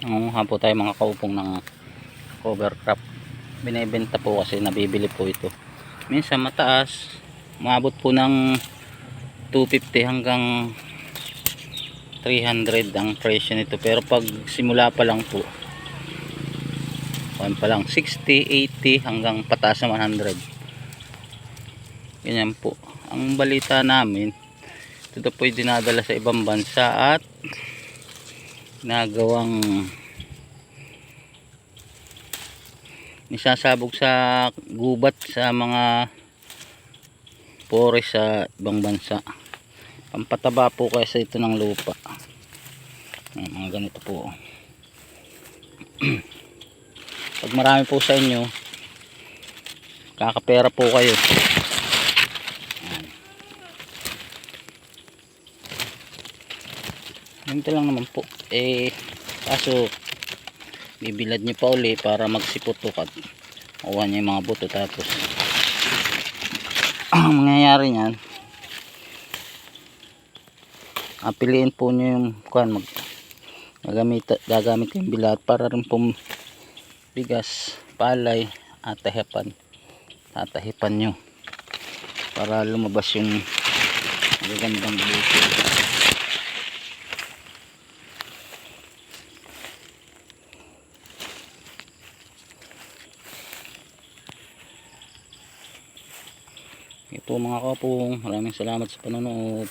Nangunguha po tayo mga kaupong ng cover crop. Binibenta po kasi nabibili po ito. Minsan mataas, maabot po ng 250 hanggang 300 ang presyo nito. Pero pag simula pa lang po, pa lang 60, 80 hanggang pataas na 100. Ganyan po. Ang balita namin, ito po ay dinadala sa ibang bansa at nagawang nisasabog sa gubat sa mga forest sa ibang bansa. Pampataba po kasi ito ng lupa. Mga ganito po. Pag marami po sa inyo, kakapera po kayo. Ganito lang naman po. Kaso bibilad nyo pa uli para magsiputok at makuha nyo yung mga buto. Tapos ang mangyayari nyan, piliin po nyo yung gagamit yung bilad para rin po bigas, palay at tatahipan nyo para lumabas yung magagandang buto. Ito mga kapong, maraming salamat sa panonood.